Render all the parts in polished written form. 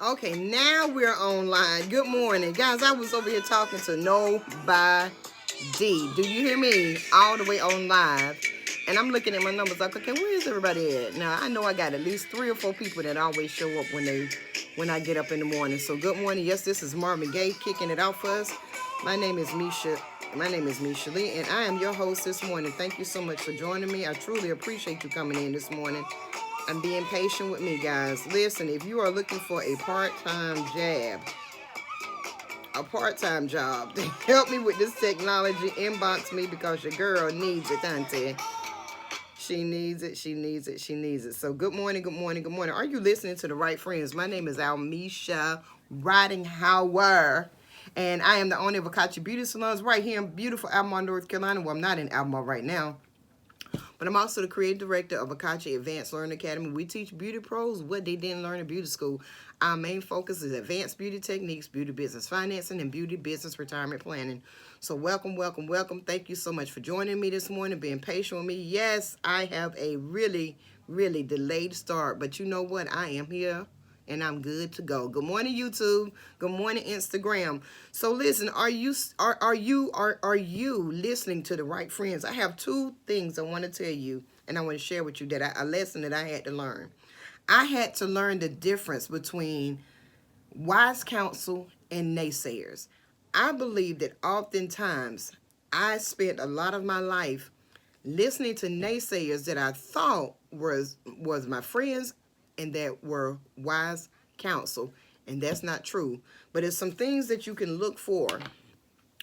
Okay, now we're online. Good morning. Guys, I was over here talking to nobody. Do you hear me? All the way on live. And I'm looking at my numbers like, okay, where is everybody at? Now, I know I got at least 3 or 4 people that always show up when I get up in the morning. So good morning. Yes, this is Marvin Gaye kicking it out for us. My name is Misha. My name is Misha Lee, and I am your host this morning. Thank you so much for joining me. I truly appreciate you coming in this morning and being patient with me, guys. Listen, if you are looking for a part-time job to help me with this technology, inbox me because your girl needs it, auntie. She needs it, she needs it, she needs it. So good morning, good morning, good morning. Are you listening to the right friends? My name is Almisha Riding-Hauer, and I am the owner of Akachi Beauty Salons right here in beautiful Albemarle, North Carolina. Well, I'm not in Albemarle right now, but I'm also the creative director of Akachi Advanced Learning Academy. We teach beauty pros what they didn't learn in beauty school. Our main focus is advanced beauty techniques, beauty business financing, and beauty business retirement planning. So welcome, welcome, welcome. Thank you so much for joining me this morning, being patient with me. Yes, I have a really, really delayed start, but you know what? I am here and I'm good to go. Good morning, YouTube. Good morning, Instagram. So listen, are you listening to the right friends? I have two things I want to tell you, and I want to share with you that a lesson that I had to learn. I had to learn the difference between wise counsel and naysayers. I believe that oftentimes I spent a lot of my life listening to naysayers that I thought was my friends and that were wise counsel, and that's not true. But it's some things that you can look for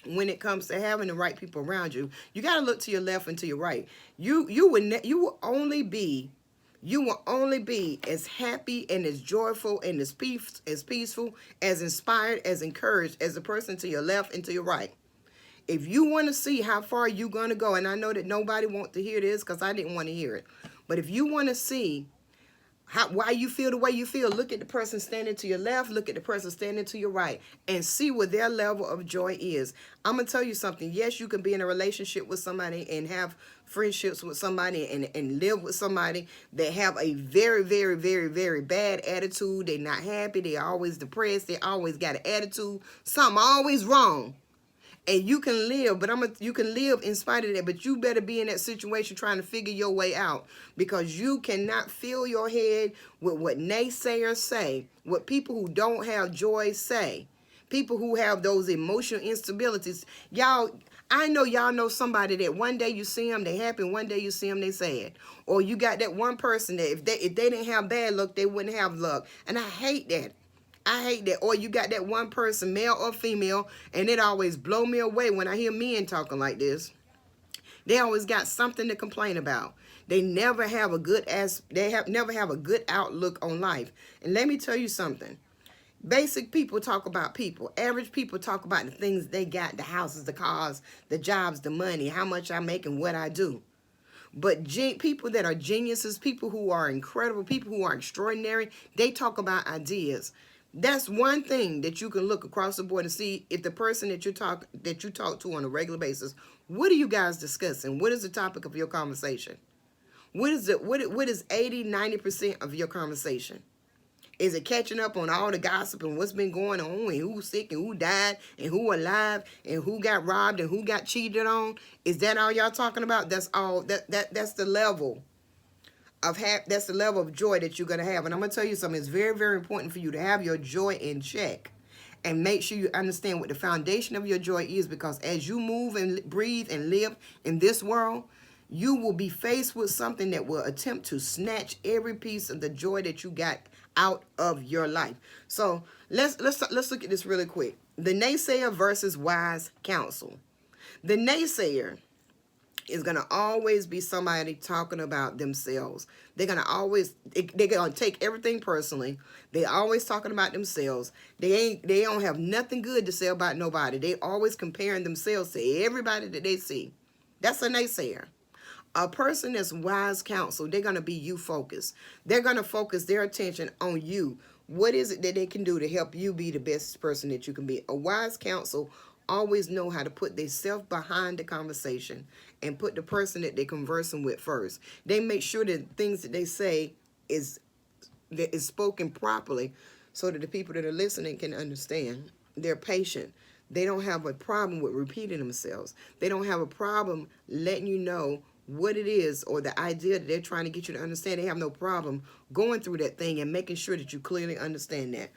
when it comes to having the right people around you. You got to look to your left and to your right. You will only be as happy and as joyful and as peaceful, as inspired, as encouraged as the person to your left and to your right. If you want to see how far you're going to go, and I know that nobody wants to hear this because I didn't want to hear it, but if you want to see why you feel the way you feel, look at the person standing to your left, look at the person standing to your right, and see what their level of joy is. I'm going to tell you something. Yes, you can be in a relationship with somebody and have friendships with somebody and live with somebody that have a very, very, very, very bad attitude. They're not happy. They're always depressed. They always got an attitude. Something always wrong. And you can live, but you can live in spite of that. But you better be in that situation trying to figure your way out, because you cannot fill your head with what naysayers say, what people who don't have joy say, people who have those emotional instabilities. Y'all, I know y'all know somebody that one day you see them, they happy, one day you see them, they sad. Or you got that one person that if they didn't have bad luck, they wouldn't have luck. And I hate that. I hate that. Or you got that one person, male or female, and it always blow me away when I hear men talking like this. They always got something to complain about. They never have a never have a good outlook on life. And let me tell you something. Basic people talk about people. Average people talk about the things they got, the houses, the cars, the jobs, the money, how much I make and what I do. But people that are geniuses, people who are incredible, people who are extraordinary, they talk about ideas. That's one thing that you can look across the board and see if the person that you talk to on a regular basis, what are you guys discussing? What is the topic of your conversation? What is 80, 90% of your conversation? Is it catching up on all the gossip and what's been going on and who's sick and who died and who alive and who got robbed and who got cheated on? Is that all y'all talking about? That's all that's the level that's the level of joy that you're going to have. And I'm going to tell you something. It's very, very important for you to have your joy in check and make sure you understand what the foundation of your joy is, because as you move and breathe and live in this world, you will be faced with something that will attempt to snatch every piece of the joy that you got out of your life. So let's look at this really quick. The naysayer versus wise counsel. The naysayer is going to always be somebody talking about themselves. They're going to take everything personally. They always talking about themselves. They don't have nothing good to say about nobody. They always comparing themselves to everybody that they see. That's a naysayer. A person that's wise counsel, they're going to be you focused. They're going to focus their attention on you. What is it that they can do to help you be the best person that you can be? A wise counsel always know how to put themselves behind the conversation and put the person that they're conversing with first. They make sure that things that they say is spoken properly so that the people that are listening can understand. They're patient. They don't have a problem with repeating themselves. They don't have a problem letting you know what it is or the idea that they're trying to get you to understand. They have no problem going through that thing and making sure that you clearly understand that.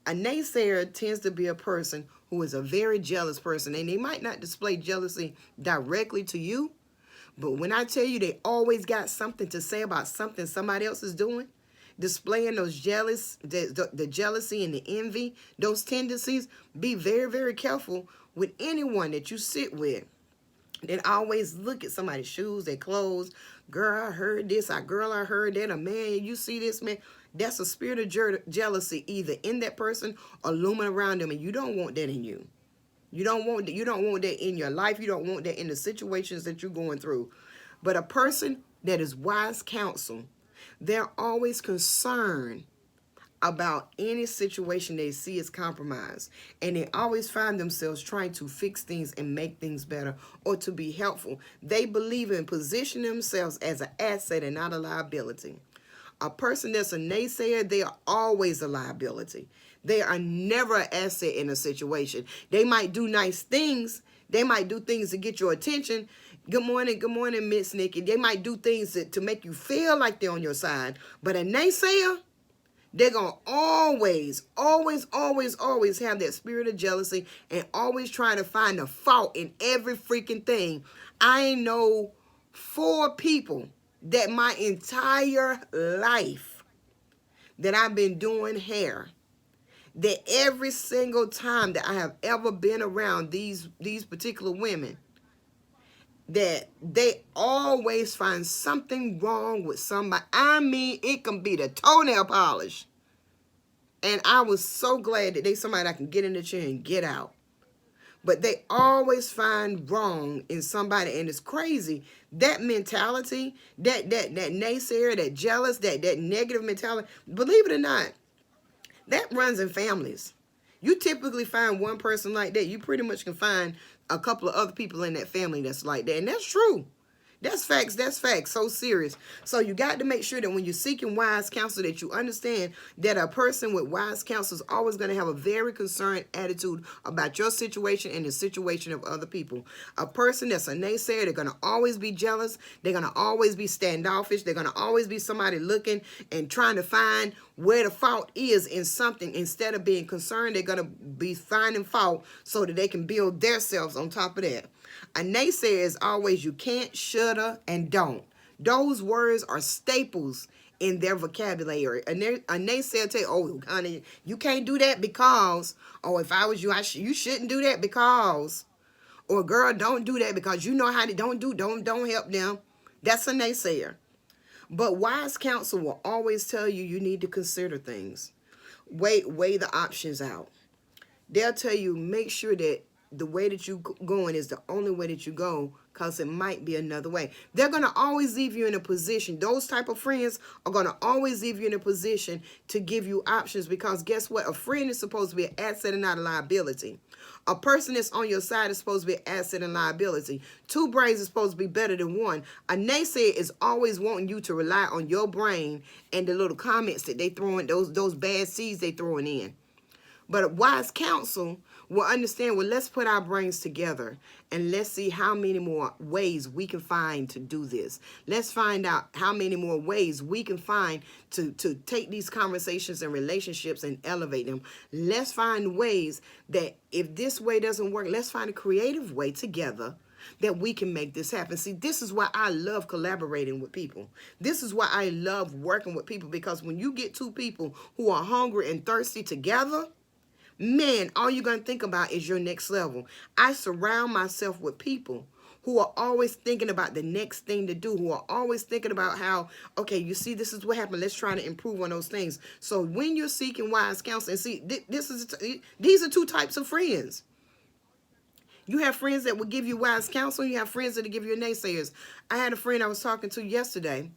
A naysayer tends to be a person who is a very jealous person, and they might not display jealousy directly to you, but when I tell you they always got something to say about something somebody else is doing, displaying those the jealousy and the envy, those tendencies, be very, very careful with anyone that you sit with. That always look at somebody's shoes, their clothes. Girl, I heard this. Girl, I heard that. A man, you see this, man. That's a spirit of jealousy either in that person or looming around them, and you don't want that in you. You don't want that in your life. You don't want that in the situations that you're going through. But a person that is wise counsel, they're always concerned about any situation they see as compromised, and they always find themselves trying to fix things and make things better or to be helpful. They believe in positioning themselves as an asset and not a liability. A person that's a naysayer, they are always a liability. They are never an asset in a situation. They might do nice things. They might do things to get your attention. Good morning, Miss Nikki. They might do things to make you feel like they're on your side. But a naysayer, they're going to always have that spirit of jealousy and always trying to find a fault in every freaking thing. I know 4 people that my entire life that I've been doing hair, that every single time that I have ever been around these particular women, that they always find something wrong with somebody. I mean, it can be the toenail polish. And I was so glad that somebody I can get in the chair and get out. But they always find wrong in somebody, and it's crazy. That mentality, that naysayer, that jealous, that negative mentality, believe it or not, that runs in families. You typically find one person like that. You pretty much can find a couple of other people in that family that's like that. And that's true. That's facts. That's facts. So serious. So you got to make sure that when you're seeking wise counsel, that you understand that a person with wise counsel is always going to have a very concerned attitude about your situation and the situation of other people. A person that's a naysayer, they're going to always be jealous. They're going to always be standoffish. They're going to always be somebody looking and trying to find where the fault is in something. Instead of being concerned, they're going to be finding fault so that they can build themselves on top of that. A naysayer is always you can't, shoulda, and don't. Those words are staples in their vocabulary. A naysayer tell you, oh, honey, you can't do that because, oh, if I was you, you shouldn't do that because, or girl, don't do that because you know how to, don't help them. That's a naysayer. But wise counsel will always tell you you need to consider things. Weigh the options out. They'll tell you, make sure that the way that you going is the only way that you go, because it might be another way. They're going to always leave you in a position. Those type of friends are going to always leave you in a position to give you options, because guess what? A friend is supposed to be an asset and not a liability. A person that's on your side is supposed to be an asset and liability. 2 brains is supposed to be better than 1. A naysayer is always wanting you to rely on your brain and the little comments that they throw in, those bad seeds they throwing in. But a wise counsel will understand, well, let's put our brains together and let's see how many more ways we can find to do this. Let's find out how many more ways we can find to take these conversations and relationships and elevate them. Let's find ways that if this way doesn't work, let's find a creative way together that we can make this happen. See, this is why I love collaborating with people. This is why I love working with people, because when you get 2 people who are hungry and thirsty together, man, all you're going to think about is your next level. I surround myself with people who are always thinking about the next thing to do, who are always thinking about how, okay, you see, this is what happened. Let's try to improve on those things. So when you're seeking wise counsel, and see, these are 2 types of friends. You have friends that will give you wise counsel. You have friends that will give you naysayers. I had a friend I was talking to yesterday,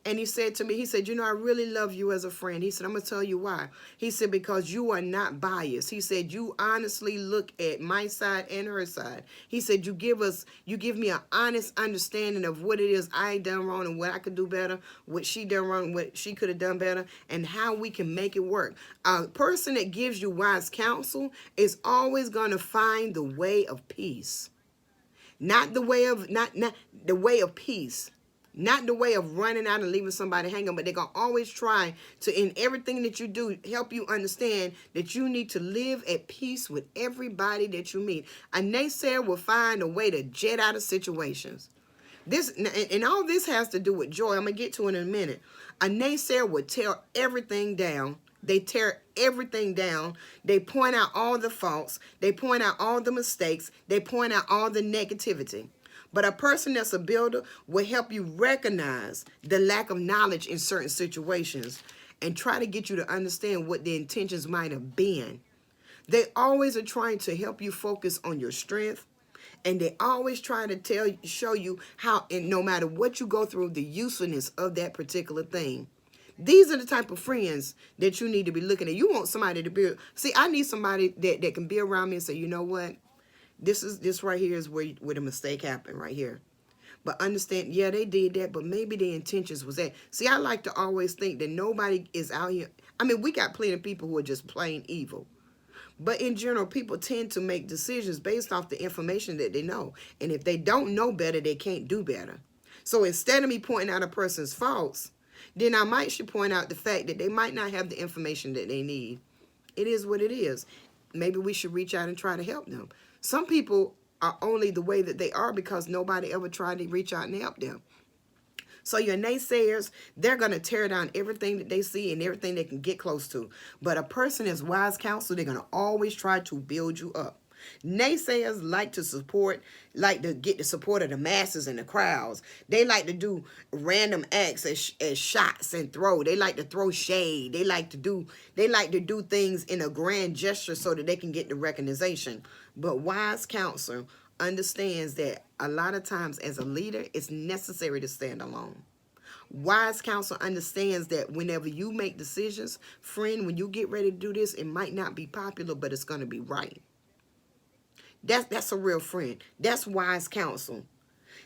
And he said to me, he said, you know, I really love you as a friend. He said, I'm going to tell you why. He said, because you are not biased. He said, you honestly look at my side and her side. He said, you give me an honest understanding of what it is I done wrong and what I could do better, what she done wrong, what she could have done better, and how we can make it work. A person that gives you wise counsel is always going to find the way of peace. Not the way of, not the way of peace. Not the way of running out and leaving somebody hanging, but they're going to always try to, in everything that you do, help you understand that you need to live at peace with everybody that you meet. A naysayer will find a way to jet out of situations. This, and all this has to do with joy. I'm going to get to it in a minute. A naysayer will tear everything down. They tear everything down. They point out all the faults. They point out all the mistakes. They point out all the negativity. But a person that's a builder will help you recognize the lack of knowledge in certain situations and try to get you to understand what the intentions might have been. They always are trying to help you focus on your strength, and they always try to show you how, and no matter what you go through, the usefulness of that particular thing. These are the type of friends that you need to be looking at. You want somebody to be, see, I need somebody that can be around me and say, you know what? This right here is where the mistake happened right here. But understand, yeah, they did that, but maybe their intentions was that. See, I like to always think that nobody is out here. I mean, we got plenty of people who are just plain evil. But in general, people tend to make decisions based off the information that they know. And if they don't know better, they can't do better. So instead of me pointing out a person's faults, then I should point out the fact that they might not have the information that they need. It is what it is. Maybe we should reach out and try to help them. Some people are only the way that they are because nobody ever tried to reach out and help them. So your naysayers, they're going to tear down everything that they see and everything they can get close to. But a person is wise counsel, they're going to always try to build you up. Naysayers like to get the support of the masses and the crowds. They like to do random acts as shots and throw. They like to throw shade. They like to do things in a grand gesture so that they can get the recognition. But wise counsel understands that a lot of times as a leader, it's necessary to stand alone. Wise counsel understands that whenever you make decisions, friend, when you get ready to do this, it might not be popular, but it's going to be right. That's a real friend. That's wise counsel.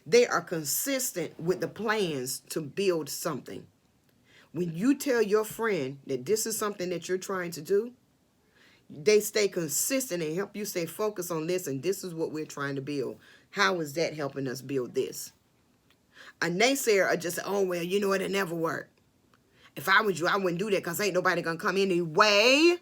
They are consistent with the plans to build something. When you tell your friend that this is something that you're trying to do, they stay consistent and help you stay focused on this, and this is what we're trying to build. How is that helping us build this? A naysayer are just, oh, well, you know what, it never worked. If I was you, I wouldn't do that because ain't nobody going to come anyway.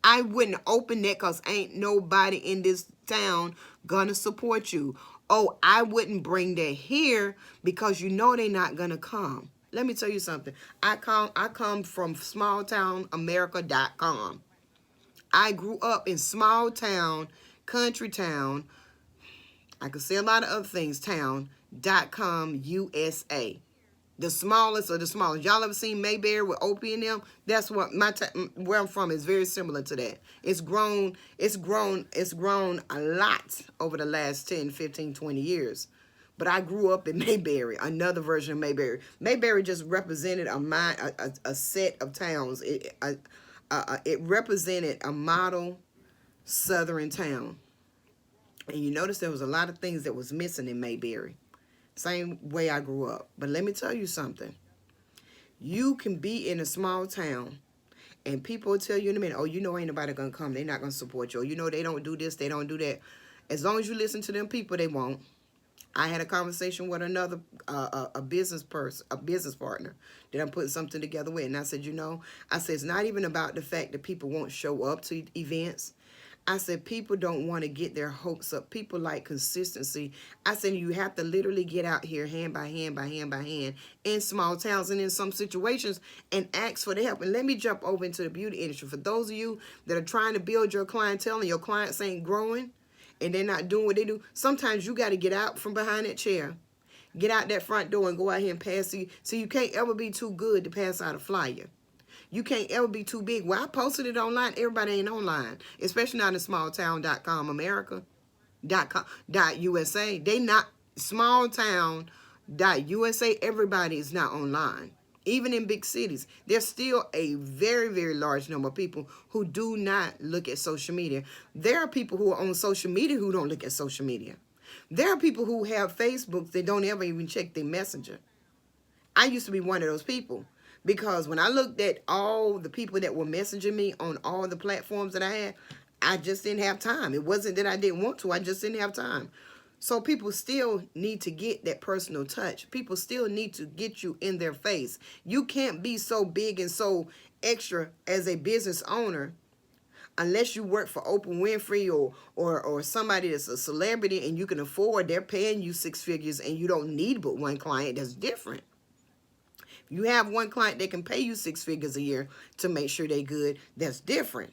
I wouldn't open that because ain't nobody in this town going to support you. Oh, I wouldn't bring that here because you know they're not going to come. Let me tell you something. I come from smalltownamerica.com. I grew up in small town, country town, I could say a lot of other things, town.com USA. The smallest of the smallest. Y'all ever seen Mayberry with Opie and them? That's what where I'm from is very similar to that. It's grown a lot over the last 10, 15, 20 years. But I grew up in Mayberry, another version of Mayberry. Mayberry just represented a set of towns. It represented a model southern town. And you notice there was a lot of things that was missing in Mayberry. Same way I grew up. But let me tell you something. You can be in a small town and people will tell you in a minute, oh, you know ain't nobody going to come. They're not going to support you. Or, you know they don't do this, they don't do that. As long as you listen to them people, they won't. I had a conversation with another a business partner that I'm putting something together with. And I said, you know, it's not even about the fact that people won't show up to events. I said, people don't want to get their hopes up. People like consistency. I said, you have to literally get out here hand by hand in small towns and in some situations and ask for the help. And let me jump over into the beauty industry. For those of you that are trying to build your clientele and your clients ain't growing and they're not doing what they do, sometimes you got to get out from behind that chair. Get out that front door and go out here and pass. So you can't ever be too good to pass out a flyer. You can't ever be too big. Well, I posted it online. Everybody ain't online, especially not in smalltown.com, America.USA. They not smalltown.USA. Everybody is not online. Even in big cities, there's still a very, very large number of people who do not look at social media. There are people who are on social media who don't look at social media. There are people who have Facebooks that don't ever even check their messenger. I used to be one of those people, because when I looked at all the people that were messaging me on all the platforms that I had, I just didn't have time. It wasn't that I didn't want to, I just didn't have time. So people still need to get that personal touch. People still need to get you in their face. You can't be so big and so extra as a business owner unless you work for Oprah Winfrey or somebody that's a celebrity and you can afford, they're paying you six figures and you don't need but one client. That's different. You have one client that can pay you six figures a year to make sure they're good, that's different.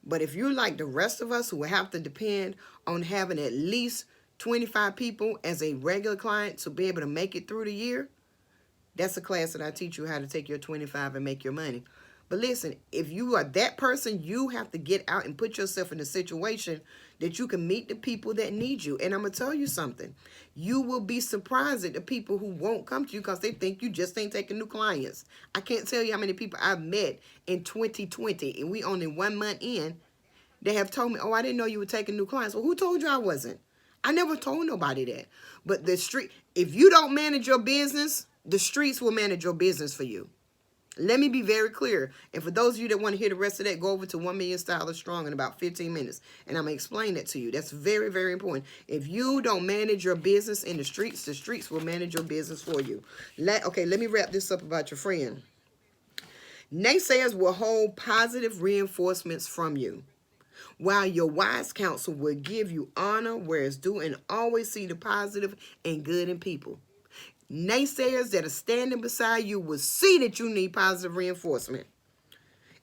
But if you're like the rest of us who have to depend on having at least 25 people as a regular client to be able to make it through the year, that's a class that I teach you how to take your 25 and make your money. But listen, if you are that person, you have to get out and put yourself in a situation that you can meet the people that need you. And I'm going to tell you something. You will be surprised at the people who won't come to you because they think you just ain't taking new clients. I can't tell you how many people I've met in 2020, and we only 1 month in, they have told me, oh, I didn't know you were taking new clients. Well, who told you I wasn't? I never told nobody that. But the street, if you don't manage your business, the streets will manage your business for you. Let me be very clear. And for those of you that want to hear the rest of that, go over to 1 Million Stylers Strong in about 15 minutes. And I'm going to explain that to you. That's very, very important. If you don't manage your business in the streets will manage your business for you. Okay, let me wrap this up about your friend. Naysayers will hold positive reinforcements from you, while your wise counsel will give you honor where it's due and always see the positive and good in people. Naysayers that are standing beside you will see that you need positive reinforcement,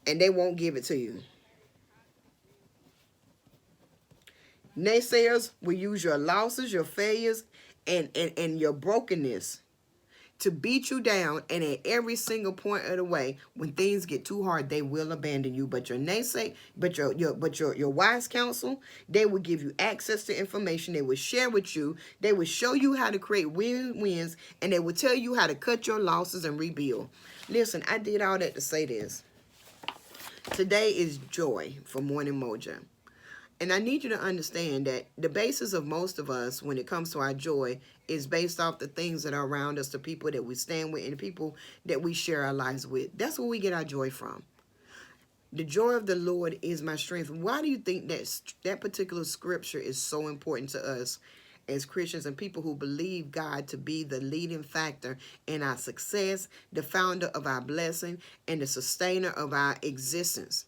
and they won't give it to you. Naysayers will use your losses, your failures, and your brokenness to beat you down, and at every single point of the way, when things get too hard, they will abandon you. But your your wise counsel, they will give you access to information. They will share with you. They will show you how to create win-wins, and they will tell you how to cut your losses and rebuild. Listen, I did all that to say this. Today is joy for Morning Mojo. And I need you to understand that the basis of most of us when it comes to our joy is based off the things that are around us, the people that we stand with, and the people that we share our lives with. That's where we get our joy from. The joy of the Lord is my strength. Why do you think that particular scripture is so important to us as Christians and people who believe God to be the leading factor in our success, the founder of our blessing, and the sustainer of our existence?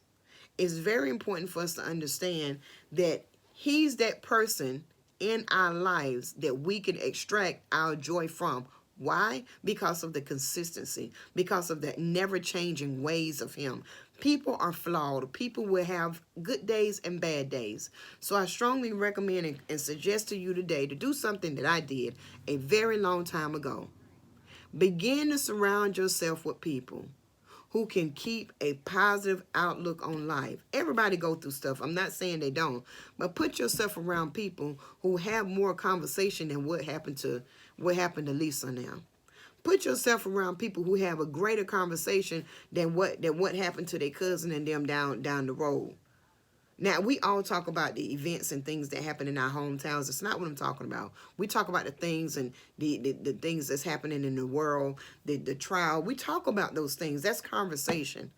It's very important for us to understand that he's that person in our lives that we can extract our joy from. Why? Because of the consistency, because of the never-changing ways of him. People are flawed. People will have good days and bad days. So I strongly recommend and suggest to you today to do something that I did a very long time ago. Begin to surround yourself with people who can keep a positive outlook on life. Everybody go through stuff. I'm not saying they don't, but put yourself around people who have more conversation than what happened to Lisa now. Put yourself around people who have a greater conversation than what happened to their cousin and them down the road. Now, we all talk about the events and things that happen in our hometowns. It's not what I'm talking about. We talk about the things and the things that's happening in the world, the trial. We talk about those things. That's conversation.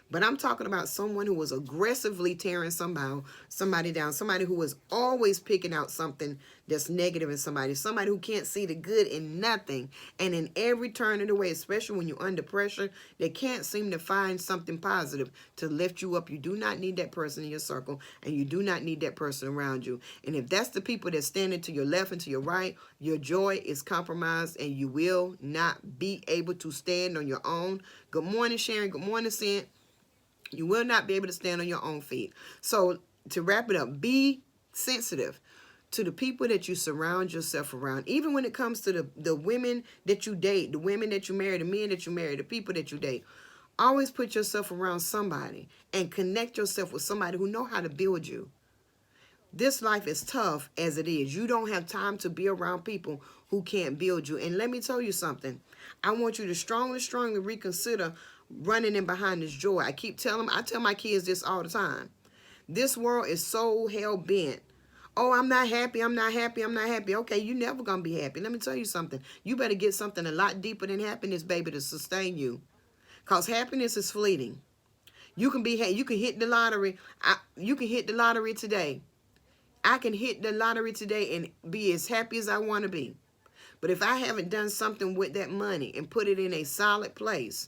But I'm talking about someone who was aggressively tearing somebody down, somebody who was always picking out something that's negative in somebody who can't see the good in nothing. And in every turn of the way, especially when you're under pressure, they can't seem to find something positive to lift you up. You do not need that person in your circle, and you do not need that person around you. And if that's the people that's standing to your left and to your right, your joy is compromised, and you will not be able to stand on your own. Good morning, Sharon. Good morning, Cent. You will not be able to stand on your own feet. So to wrap it up, be sensitive to the people that you surround yourself around. Even when it comes to the women that you date, the women that you marry, the men that you marry, the people that you date. Always put yourself around somebody and connect yourself with somebody who know how to build you. This life is tough as it is. You don't have time to be around people who can't build you. And let me tell you something. I want you to strongly reconsider running in behind this joy. I tell my kids this all the time. This world is so hell-bent. Oh, I'm not happy, I'm not happy, I'm not happy. Okay, you're never going to be happy. Let me tell you something. You better get something a lot deeper than happiness, baby, to sustain you. Because happiness is fleeting. You can hit the lottery. You can hit the lottery today. I can hit the lottery today and be as happy as I want to be. But if I haven't done something with that money and put it in a solid place,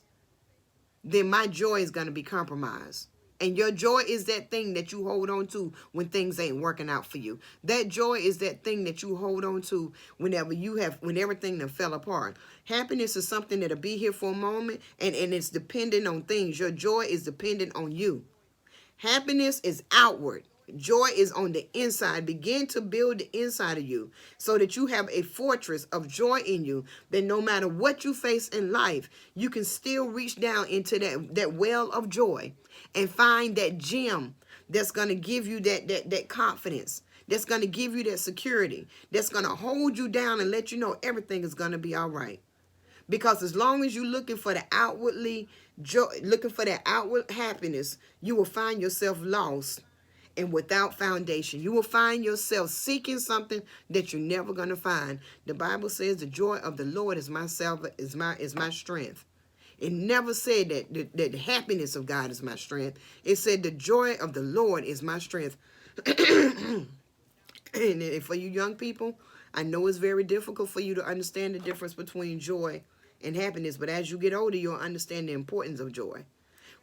then my joy is going to be compromised. And your joy is that thing that you hold on to when things ain't working out for you. That joy is that thing that you hold on to when everything done fell apart. Happiness is something that'll be here for a moment, and it's dependent on things. Your joy is dependent on you. Happiness is outward. Joy is on the inside. Begin to build the inside of you so that you have a fortress of joy in you, that no matter what you face in life, you can still reach down into that well of joy and find that gem that's going to give you that confidence, that's going to give you that security, that's going to hold you down and let you know everything is going to be all right. Because as long as you're looking for the outwardly joy, looking for that outward happiness, you will find yourself lost and without foundation. You will find yourself seeking something that you're never going to find. The Bible says the joy of the Lord is my strength. It never said that the happiness of God is my strength. It said the joy of the Lord is my strength. And for you young people, I know it's very difficult for you to understand the difference between joy and happiness, but as you get older, you'll understand the importance of joy.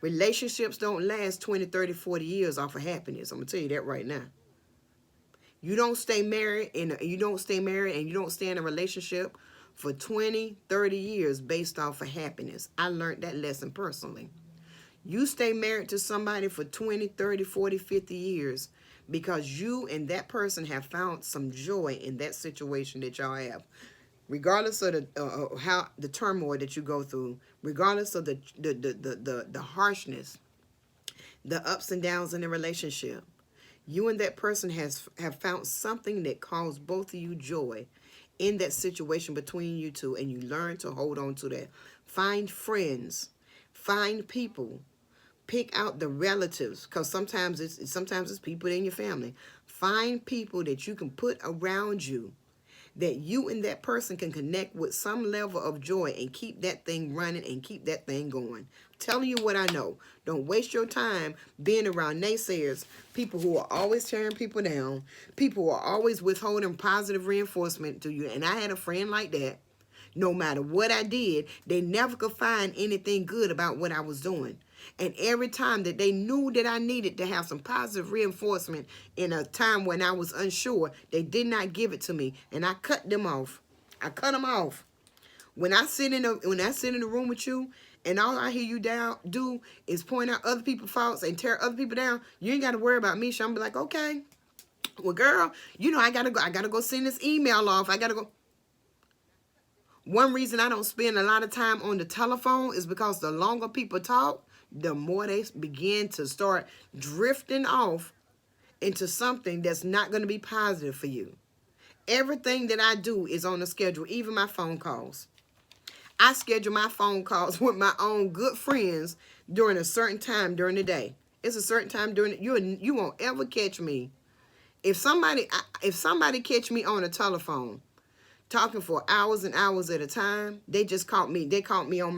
Relationships don't last 20, 30, 40 years off of happiness. I'm going to tell you that right now. You don't stay married and you don't stay in a relationship for 20, 30 years based off of happiness. I learned that lesson personally. You stay married to somebody for 20, 30, 40, 50 years because you and that person have found some joy in that situation that y'all have. Regardless of the turmoil that you go through, regardless of the harshness, the ups and downs in the relationship, you and that person have found something that caused both of you joy in that situation between you two, and you learn to hold on to that. Find friends, find people, pick out the relatives, because sometimes it's people in your family. Find people that you can put around you, that you and that person can connect with some level of joy and keep that thing running and keep that thing going. I'm telling you what I know. Don't waste your time being around naysayers, people who are always tearing people down, people who are always withholding positive reinforcement to you. And I had a friend like that. No matter what I did, they never could find anything good about what I was doing. And every time that they knew that I needed to have some positive reinforcement in a time when I was unsure, they did not give it to me. And I cut them off. I cut them off. When I sit in the room with you and all I hear you do is point out other people's faults and tear other people down, you ain't got to worry about me. So I'm be like, okay, well, girl, you know, I gotta go send this email off. I gotta go. One reason I don't spend a lot of time on the telephone is because the longer people talk, the more they begin to start drifting off into something that's not going to be positive for you. Everything that I do is on a schedule, even my phone calls. I schedule my phone calls with my own good friends during a certain time during the day. It's a certain time during you won't ever catch me. If somebody catch me on a telephone talking for hours and hours at a time, they just caught me. They caught me off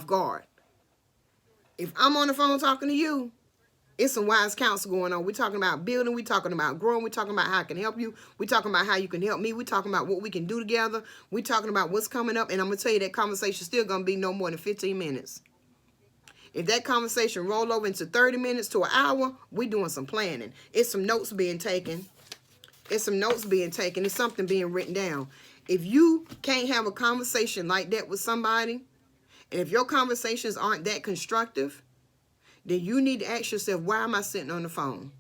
guard. If I'm on the phone talking to you, it's some wise counsel going on. We're talking about building. We're talking about growing. We're talking about how I can help you. We're talking about how you can help me. We're talking about what we can do together. We're talking about what's coming up. And I'm going to tell you that conversation still going to be no more than 15 minutes. If that conversation roll over into 30 minutes to an hour, we're doing some planning. It's some notes being taken. It's something being written down. If you can't have a conversation like that with somebody, and if your conversations aren't that constructive, then you need to ask yourself, why am I sitting on the phone?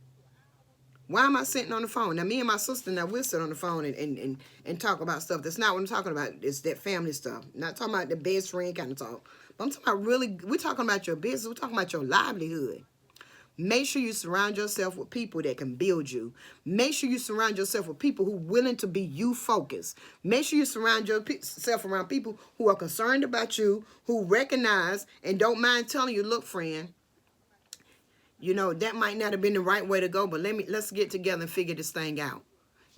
Why am I sitting on the phone? Now, me and my sister, we'll sit on the phone and talk about stuff. That's not what I'm talking about. It's that family stuff. I'm not talking about the best friend kind of talk. But I'm talking about we're talking about your business. We're talking about your livelihood. Make sure you surround yourself with people that can build you. Make sure you surround yourself with people who are willing to be you focused. Make sure you surround yourself around people who are concerned about you, who recognize and don't mind telling you, look, friend, you know, that might not have been the right way to go, but let's get together and figure this thing out.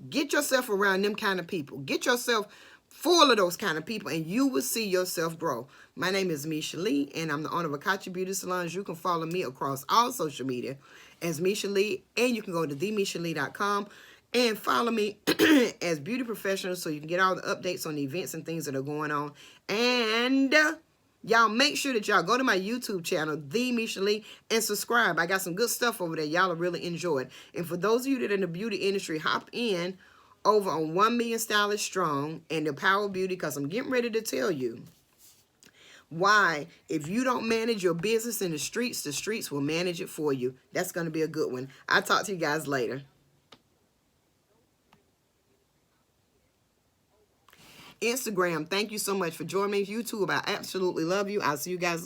Get yourself around them kind of people. Get yourself full of those kind of people, and you will see yourself grow. My name is Misha Lee, and I'm the owner of Akachi Beauty Salons. You can follow me across all social media as Misha Lee, and you can go to themishalee.com and follow me as Beauty Professional so you can get all the updates on the events and things that are going on. And y'all make sure that y'all go to my YouTube channel, The Misha Lee, and subscribe. I got some good stuff over there. Y'all will really enjoy it. And for those of you that are in the beauty industry, hop in over on 1 Million Stylists Strong and the Power of Beauty, because I'm getting ready to tell you why, if you don't manage your business in the streets will manage it for you. That's going to be a good one. I'll talk to you guys later. Instagram, thank you so much for joining me. YouTube, I absolutely love you. I'll see you guys